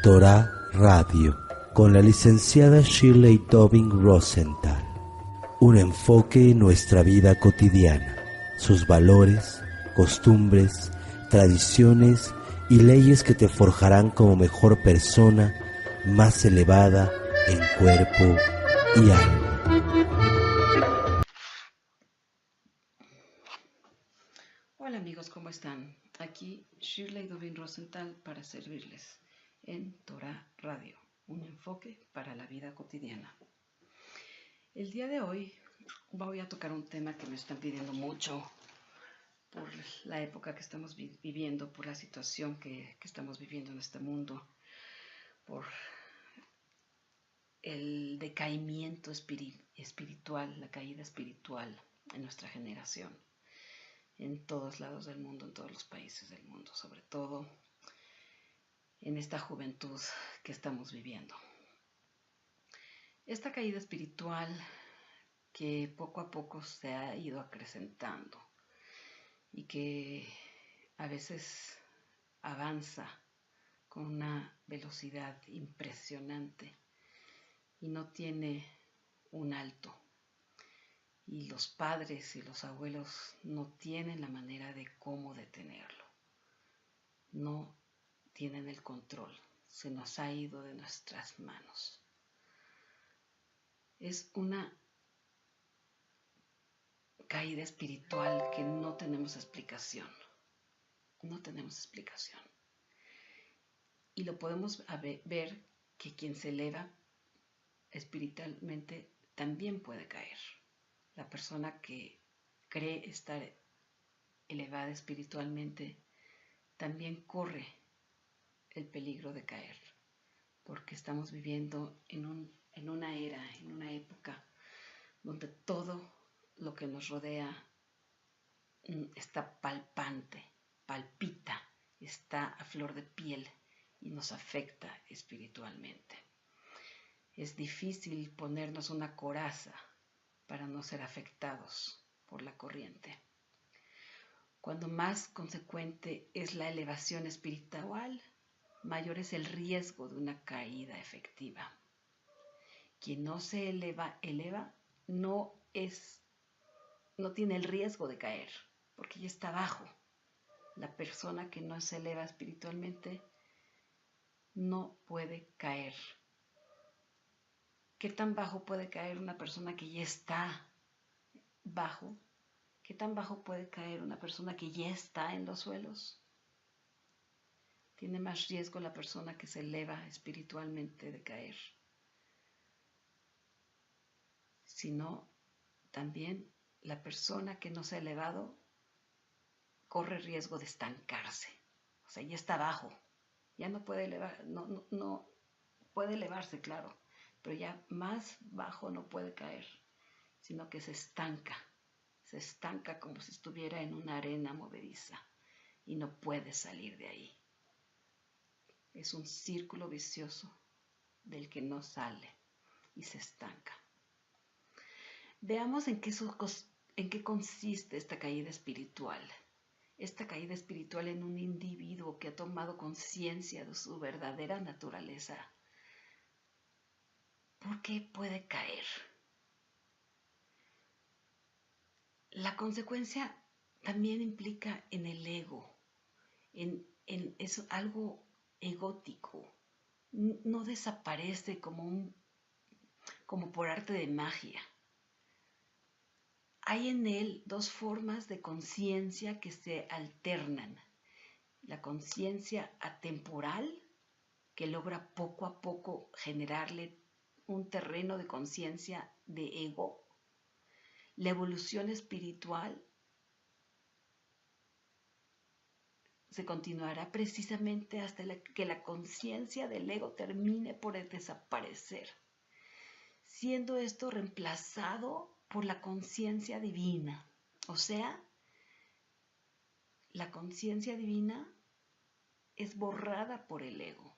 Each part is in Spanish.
Torah Radio, con la licenciada Shirley Tobin Rosenthal. Un enfoque en nuestra vida cotidiana, sus valores, costumbres, tradiciones y leyes que te forjarán como mejor persona, más elevada en cuerpo y alma. Hola amigos, ¿cómo están? Aquí Shirley Tobin Rosenthal para servirles en Torah Radio, un enfoque para la vida cotidiana. El día de hoy voy a tocar un tema que me están pidiendo mucho por la época que estamos viviendo, por la situación que estamos viviendo en este mundo, por el decaimiento espiritual, la caída espiritual en nuestra generación, en todos lados del mundo, en todos los países del mundo, sobre todo en esta juventud que estamos viviendo. Esta caída espiritual que poco a poco se ha ido acrecentando y que a veces avanza con una velocidad impresionante y no tiene un alto. Y los padres y los abuelos no tienen la manera de cómo detenerlo. No tienen el control. Se nos ha ido de nuestras manos. Es una caída espiritual que no tenemos explicación. No tenemos explicación. Y lo podemos ver que quien se eleva espiritualmente también puede caer. La persona que cree estar elevada espiritualmente también corre el peligro de caer, porque estamos viviendo en una era, en una época donde todo lo que nos rodea está palpita, está a flor de piel y nos afecta espiritualmente. Es difícil ponernos una coraza para no ser afectados por la corriente. Cuando más consecuente es la elevación espiritual, mayor es el riesgo de una caída efectiva. Quien no se eleva no tiene el riesgo de caer, porque ya está bajo. La persona que no se eleva espiritualmente no puede caer. ¿Qué tan bajo puede caer una persona que ya está bajo? ¿Qué tan bajo puede caer una persona que ya está en los suelos? Tiene más riesgo la persona que se eleva espiritualmente de caer. Sino también la persona que no se ha elevado corre riesgo de estancarse. O sea, ya está bajo, ya no puede elevar, no puede elevarse, claro, pero ya más bajo no puede caer, sino que se estanca como si estuviera en una arena movediza y no puede salir de ahí. Es un círculo vicioso del que no sale y se estanca. Veamos en qué consiste esta caída espiritual. Esta caída espiritual en un individuo que ha tomado conciencia de su verdadera naturaleza. ¿Por qué puede caer? La consecuencia también implica en el ego, es algo egótico. No desaparece como por arte de magia. Hay en él dos formas de conciencia que se alternan. La conciencia atemporal, que logra poco a poco generarle un terreno de conciencia de ego. La evolución espiritual se continuará precisamente hasta que la conciencia del ego termine por desaparecer, siendo esto reemplazado por la conciencia divina. O sea, la conciencia divina es borrada por el ego.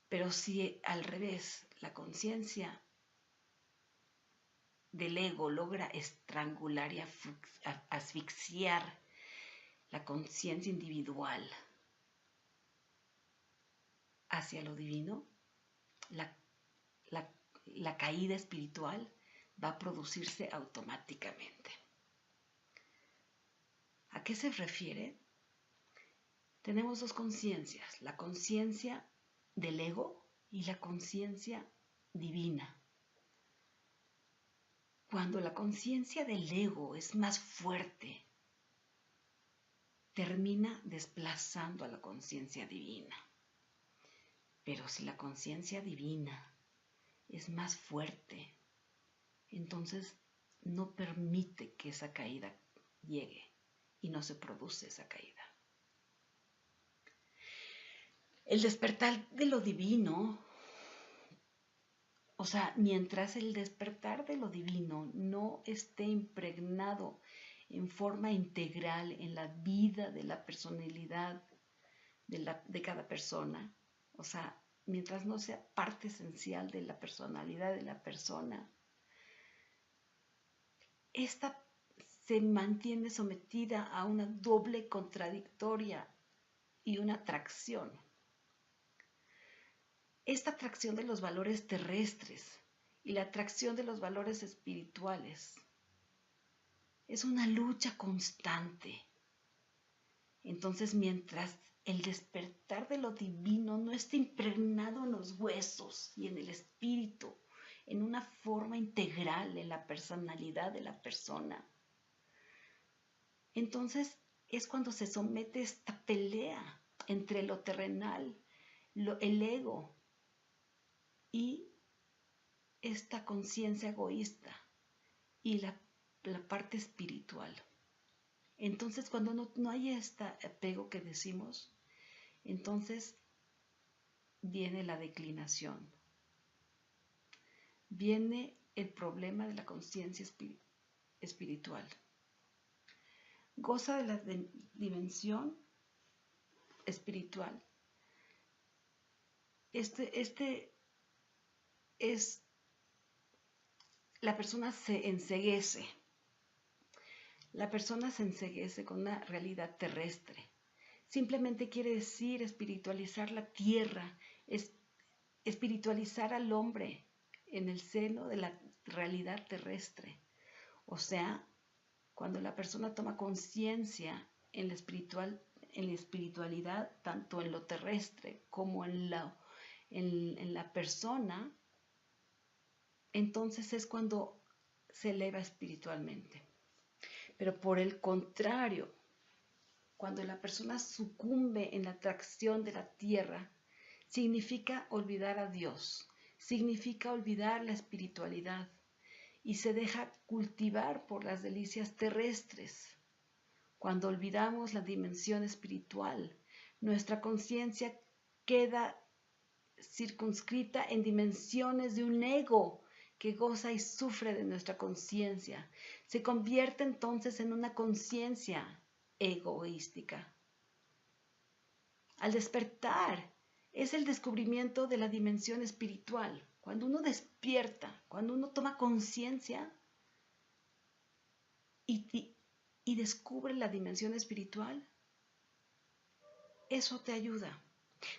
Pero si al revés, la conciencia del ego logra estrangular y asfixiar la conciencia individual, hacia lo divino, la caída espiritual va a producirse automáticamente. ¿A qué se refiere? Tenemos dos conciencias, la conciencia del ego y la conciencia divina. Cuando la conciencia del ego es más fuerte, termina desplazando a la conciencia divina. Pero si la conciencia divina es más fuerte, entonces no permite que esa caída llegue y no se produce esa caída. El despertar de lo divino, o sea, mientras el despertar de lo divino no esté impregnado en forma integral en la vida de la personalidad de cada persona, o sea, mientras no sea parte esencial de la personalidad de la persona, esta se mantiene sometida a una doble contradictoria y una atracción. Esta atracción de los valores terrestres y la atracción de los valores espirituales es una lucha constante. Entonces, mientras el despertar de lo divino no esté impregnado en los huesos y en el espíritu, en una forma integral en la personalidad de la persona, entonces es cuando se somete esta pelea entre lo terrenal, el ego y esta conciencia egoísta y la parte espiritual. Entonces, cuando no hay este apego que decimos, entonces viene la declinación. Viene el problema de la conciencia espiritual. Goza de la dimensión espiritual. La persona se enceguece. La persona se enceguece con una realidad terrestre. Simplemente quiere decir espiritualizar la tierra, espiritualizar al hombre en el seno de la realidad terrestre. O sea, cuando la persona toma conciencia en la espiritualidad, tanto en lo terrestre como en la persona, entonces es cuando se eleva espiritualmente. Pero por el contrario, cuando la persona sucumbe en la atracción de la tierra, significa olvidar a Dios, significa olvidar la espiritualidad y se deja cultivar por las delicias terrestres. Cuando olvidamos la dimensión espiritual, nuestra conciencia queda circunscrita en dimensiones de un ego que goza y sufre de nuestra conciencia. Se convierte entonces en una conciencia egoística. Al despertar es el descubrimiento de la dimensión espiritual. Cuando uno despierta, cuando uno toma conciencia y descubre la dimensión espiritual, eso te ayuda.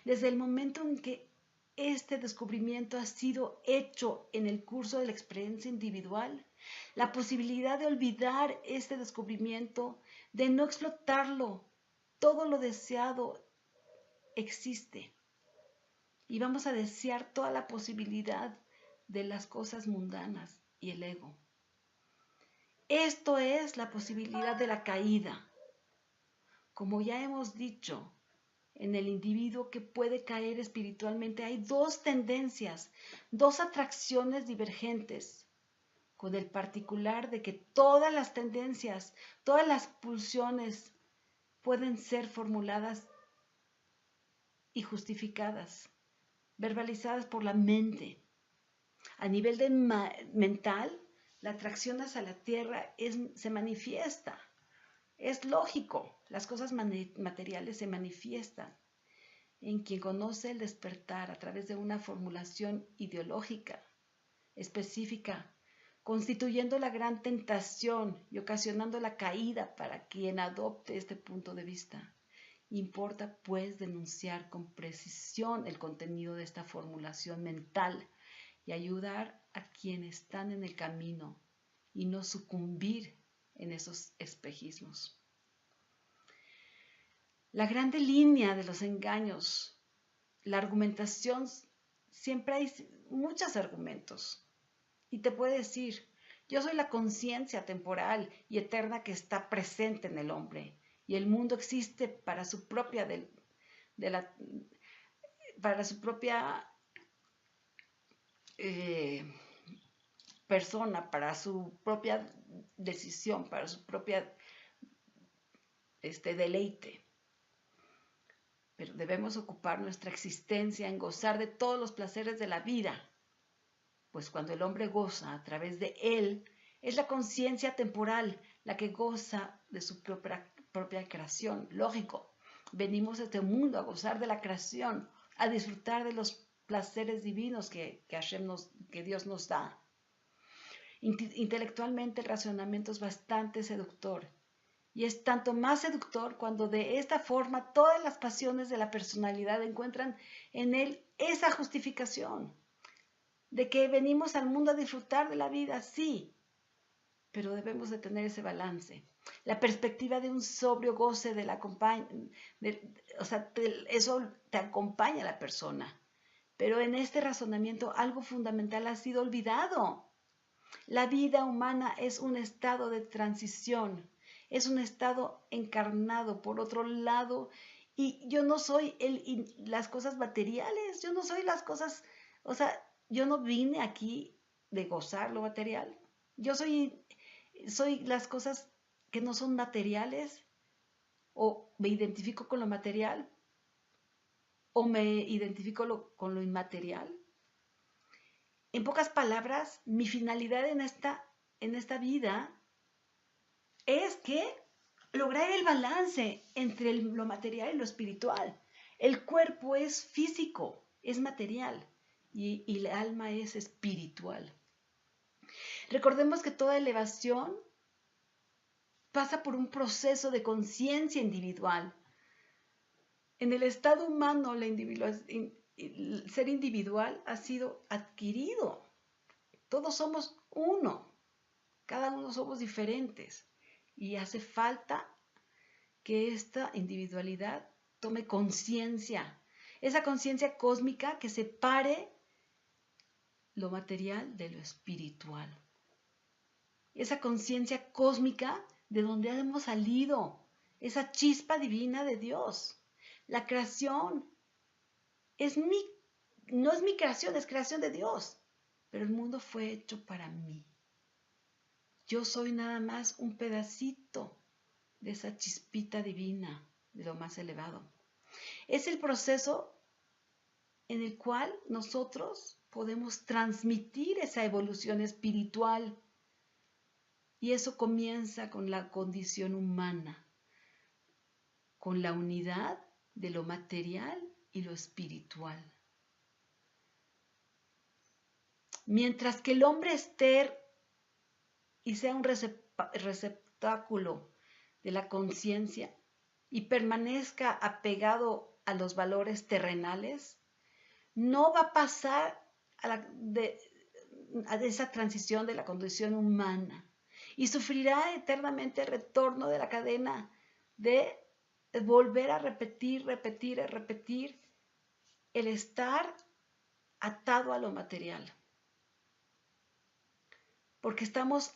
Desde el momento en que este descubrimiento ha sido hecho en el curso de la experiencia individual, la posibilidad de olvidar este descubrimiento, de no explotarlo, todo lo deseado existe. Y vamos a desear toda la posibilidad de las cosas mundanas y el ego. Esto es la posibilidad de la caída. Como ya hemos dicho, en el individuo que puede caer espiritualmente hay dos tendencias, dos atracciones divergentes, con el particular de que todas las tendencias, todas las pulsiones pueden ser formuladas y justificadas, verbalizadas por la mente. A nivel mental, la atracción hacia la tierra se manifiesta. Es lógico, las cosas materiales se manifiestan en quien conoce el despertar a través de una formulación ideológica específica, constituyendo la gran tentación y ocasionando la caída para quien adopte este punto de vista. Importa, pues, denunciar con precisión el contenido de esta formulación mental y ayudar a quienes están en el camino y no sucumbir en esos espejismos. La grande línea de los engaños, la argumentación, siempre hay muchos argumentos. Y te puede decir, yo soy la conciencia temporal y eterna que está presente en el hombre. Y el mundo existe para su propia, para su propia persona, para su propia decisión, para su propia deleite. Pero debemos ocupar nuestra existencia en gozar de todos los placeres de la vida, pues cuando el hombre goza a través de él, es la conciencia temporal la que goza de su propia creación. Lógico, venimos a este mundo a gozar de la creación, a disfrutar de los placeres divinos que Dios nos da. Intelectualmente el razonamiento es bastante seductor. Y es tanto más seductor cuando de esta forma todas las pasiones de la personalidad encuentran en él esa justificación de que venimos al mundo a disfrutar de la vida, sí, pero debemos de tener ese balance. La perspectiva de un sobrio goce eso te acompaña a la persona. Pero en este razonamiento algo fundamental ha sido olvidado. La vida humana es un estado de transición, es un estado encarnado, por otro lado, y yo no soy las cosas materiales, yo no soy las cosas, yo no vine aquí de gozar lo material, yo soy las cosas que no son materiales, o me identifico con lo material, o me identifico con lo inmaterial. En pocas palabras, mi finalidad en esta vida es que lograr el balance entre lo material y lo espiritual. El cuerpo es físico, es material, y el alma es espiritual. Recordemos que toda elevación pasa por un proceso de conciencia individual. En el estado humano, el ser individual ha sido adquirido. Todos somos uno, cada uno somos diferentes y hace falta que esta individualidad tome conciencia, esa conciencia cósmica que separe lo material de lo espiritual. Esa conciencia cósmica de donde hemos salido, esa chispa divina de Dios. La creación no es mi creación, es creación de Dios, pero el mundo fue hecho para mí. Yo soy nada más un pedacito de esa chispita divina, de lo más elevado. Es el proceso en el cual nosotros podemos transmitir esa evolución espiritual. Y eso comienza con la condición humana, con la unidad de lo material y lo espiritual. Mientras que el hombre esté y sea un receptáculo de la conciencia y permanezca apegado a los valores terrenales, no va a pasar de esa transición de la condición humana y sufrirá eternamente el retorno de la cadena de volver a repetir el estar atado a lo material. Porque estamos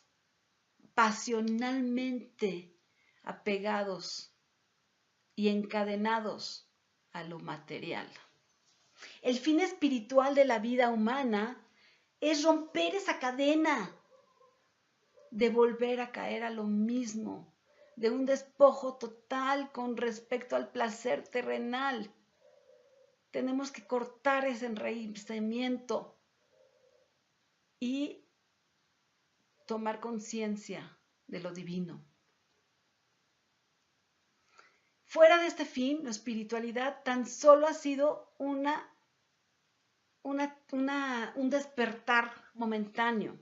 pasionalmente apegados y encadenados a lo material. El fin espiritual de la vida humana es romper esa cadena de volver a caer a lo mismo, de un despojo total con respecto al placer terrenal. Tenemos que cortar ese enraizamiento y tomar conciencia de lo divino. Fuera de este fin, la espiritualidad tan solo ha sido un despertar momentáneo,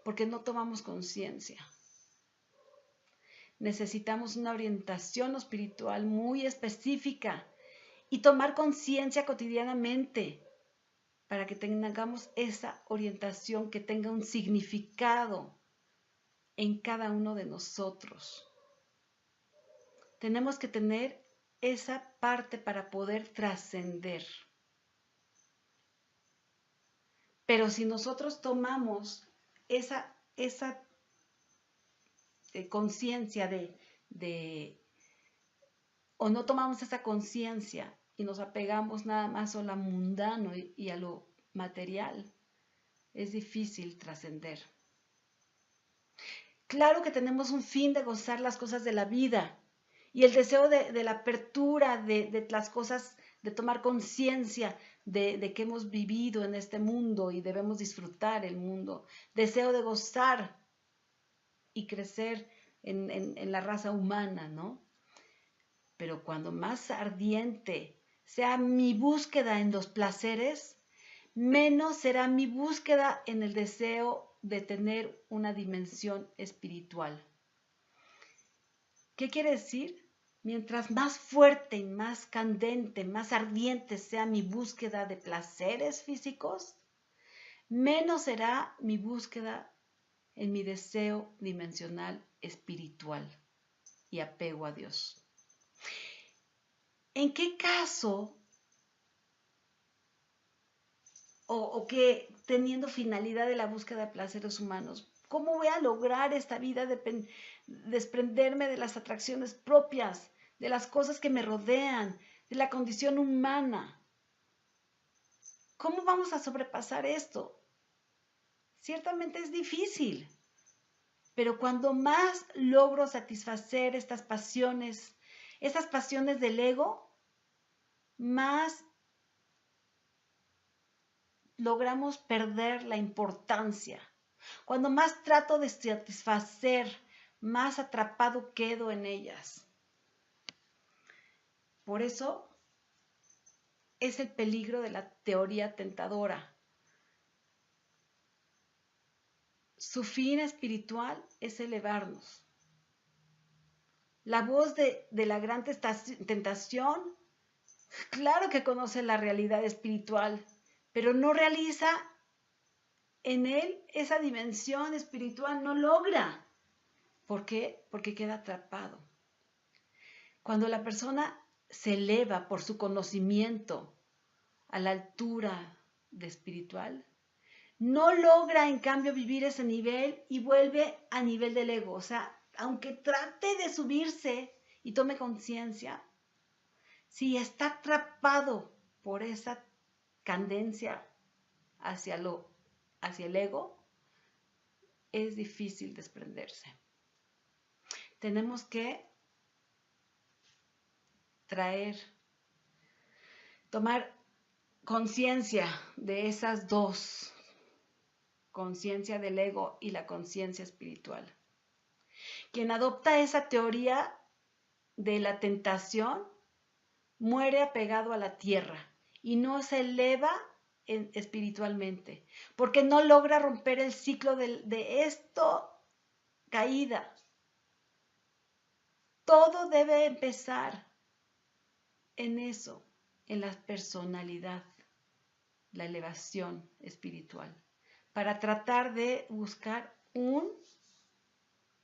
porque no tomamos conciencia. necesitamos una orientación espiritual muy específica y tomar conciencia cotidianamente para que tengamos esa orientación que tenga un significado en cada uno de nosotros. Tenemos que tener esa parte para poder trascender. Pero si nosotros tomamos esa conciencia o no tomamos esa conciencia y nos apegamos nada más a lo mundano y a lo material, es difícil trascender. Claro que tenemos un fin de gozar las cosas de la vida y el deseo de la apertura de las cosas, de tomar conciencia de que hemos vivido en este mundo y debemos disfrutar el mundo. Deseo de gozar y crecer en la raza humana, ¿no? Pero cuando más ardiente sea mi búsqueda en los placeres, menos será mi búsqueda en el deseo de tener una dimensión espiritual. ¿Qué quiere decir? Mientras más fuerte y más candente, más ardiente sea mi búsqueda de placeres físicos, menos será mi búsqueda en mi deseo dimensional espiritual y apego a Dios. ¿En qué caso o que teniendo finalidad de la búsqueda de placeres humanos, cómo voy a lograr esta vida de desprenderme de las atracciones propias, de las cosas que me rodean, de la condición humana? ¿Cómo vamos a sobrepasar esto? Ciertamente es difícil, pero cuando más logro satisfacer estas pasiones del ego, más logramos perder la importancia. Cuando más trato de satisfacer, más atrapado quedo en ellas. Por eso es el peligro de la teoría tentadora. Su fin espiritual es elevarnos. La voz de la gran tentación, claro que conoce la realidad espiritual, pero no realiza en él esa dimensión espiritual, no logra. ¿Por qué? Porque queda atrapado. Cuando la persona se eleva por su conocimiento a la altura de espiritual, no logra en cambio vivir ese nivel y vuelve a nivel del ego. O sea, aunque trate de subirse y tome conciencia, si está atrapado por esa candencia hacia el ego, es difícil desprenderse. Tenemos que tomar conciencia de esas dos, conciencia del ego y la conciencia espiritual. Quien adopta esa teoría de la tentación muere apegado a la tierra y no se eleva espiritualmente, porque no logra romper el ciclo de esto caída. Todo debe empezar en eso, en la personalidad, la elevación espiritual, para tratar de buscar un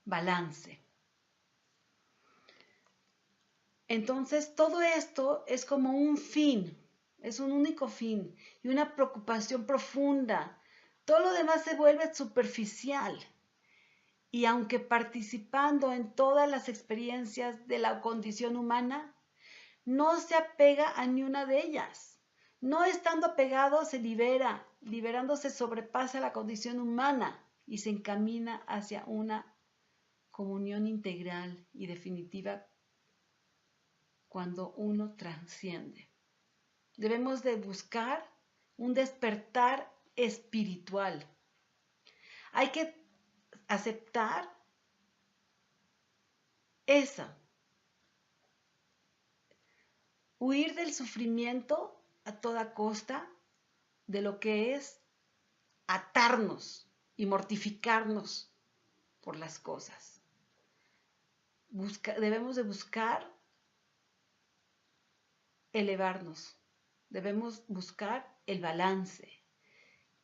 balance. Entonces, todo esto es como un fin, es un único fin y una preocupación profunda. Todo lo demás se vuelve superficial. Y aunque participando en todas las experiencias de la condición humana, no se apega a ni una de ellas. No estando apegado se libera, liberándose sobrepasa la condición humana y se encamina hacia una comunión integral y definitiva cuando uno trasciende. Debemos de buscar un despertar espiritual. Hay que aceptar eso. Huir del sufrimiento a toda costa, de lo que es atarnos y mortificarnos por las cosas. debemos de buscar elevarnos, debemos buscar el balance.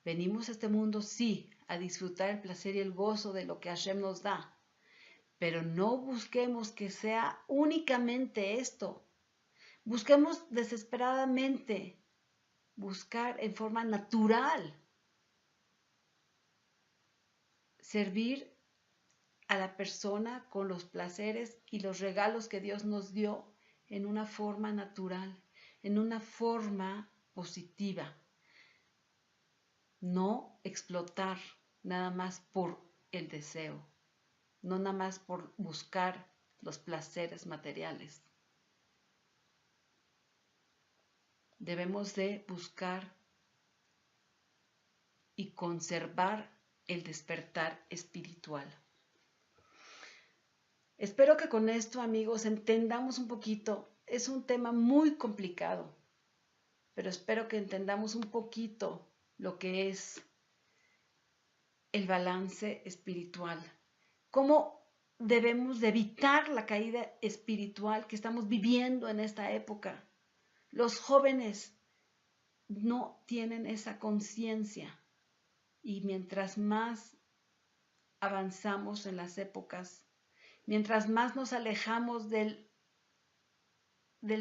Venimos a este mundo, sí, a disfrutar el placer y el gozo de lo que Hashem nos da, pero no busquemos que sea únicamente esto. Busquemos desesperadamente buscar en forma natural servir a la persona con los placeres y los regalos que Dios nos dio en una forma natural, en una forma positiva. No explotar nada más por el deseo, no nada más por buscar los placeres materiales. Debemos de buscar y conservar el despertar espiritual. Espero que con esto, amigos, entendamos un poquito. Es un tema muy complicado, pero espero que entendamos un poquito lo que es el balance espiritual. Cómo debemos de evitar la caída espiritual que estamos viviendo en esta época. Los jóvenes no tienen esa conciencia y mientras más avanzamos en las épocas, mientras más nos alejamos del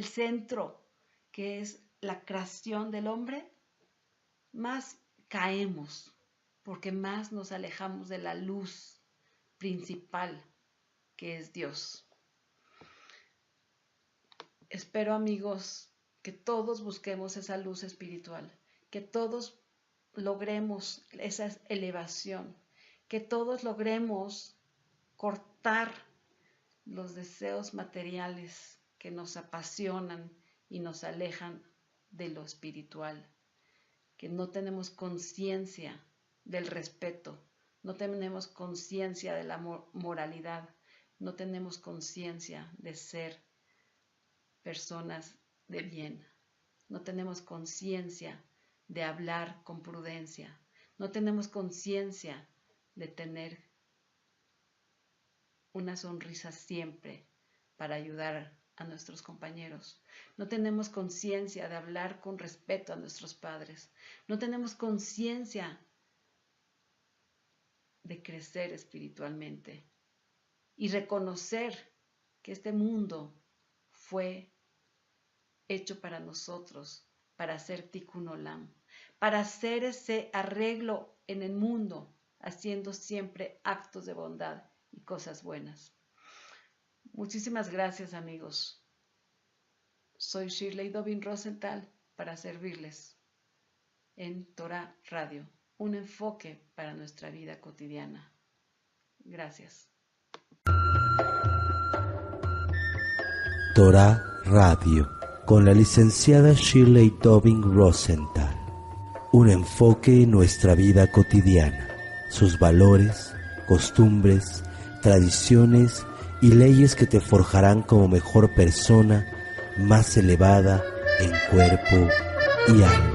centro, que es la creación del hombre, más caemos, porque más nos alejamos de la luz principal, que es Dios. Espero, amigos, que todos busquemos esa luz espiritual, que todos logremos esa elevación, que todos logremos cortar los deseos materiales que nos apasionan y nos alejan de lo espiritual, que no tenemos conciencia del respeto, no tenemos conciencia de la moralidad, no tenemos conciencia de ser personas de bien, no tenemos conciencia de hablar con prudencia, no tenemos conciencia de tener una sonrisa siempre para ayudar a nuestros compañeros. No tenemos conciencia de hablar con respeto a nuestros padres. No tenemos conciencia de crecer espiritualmente y reconocer que este mundo fue hecho para nosotros, para hacer tikkun olam, para hacer ese arreglo en el mundo, haciendo siempre actos de bondad y cosas buenas. Muchísimas gracias, amigos. Soy Shirley Dovin Rosenthal para servirles en Torah Radio, un enfoque para nuestra vida cotidiana. Gracias. Torah Radio, con la licenciada Shirley Dovin Rosenthal. Un enfoque en nuestra vida cotidiana, sus valores, costumbres, tradiciones y leyes que te forjarán como mejor persona, más elevada en cuerpo y alma.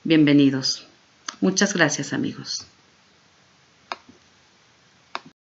Bienvenidos. Muchas gracias, amigos.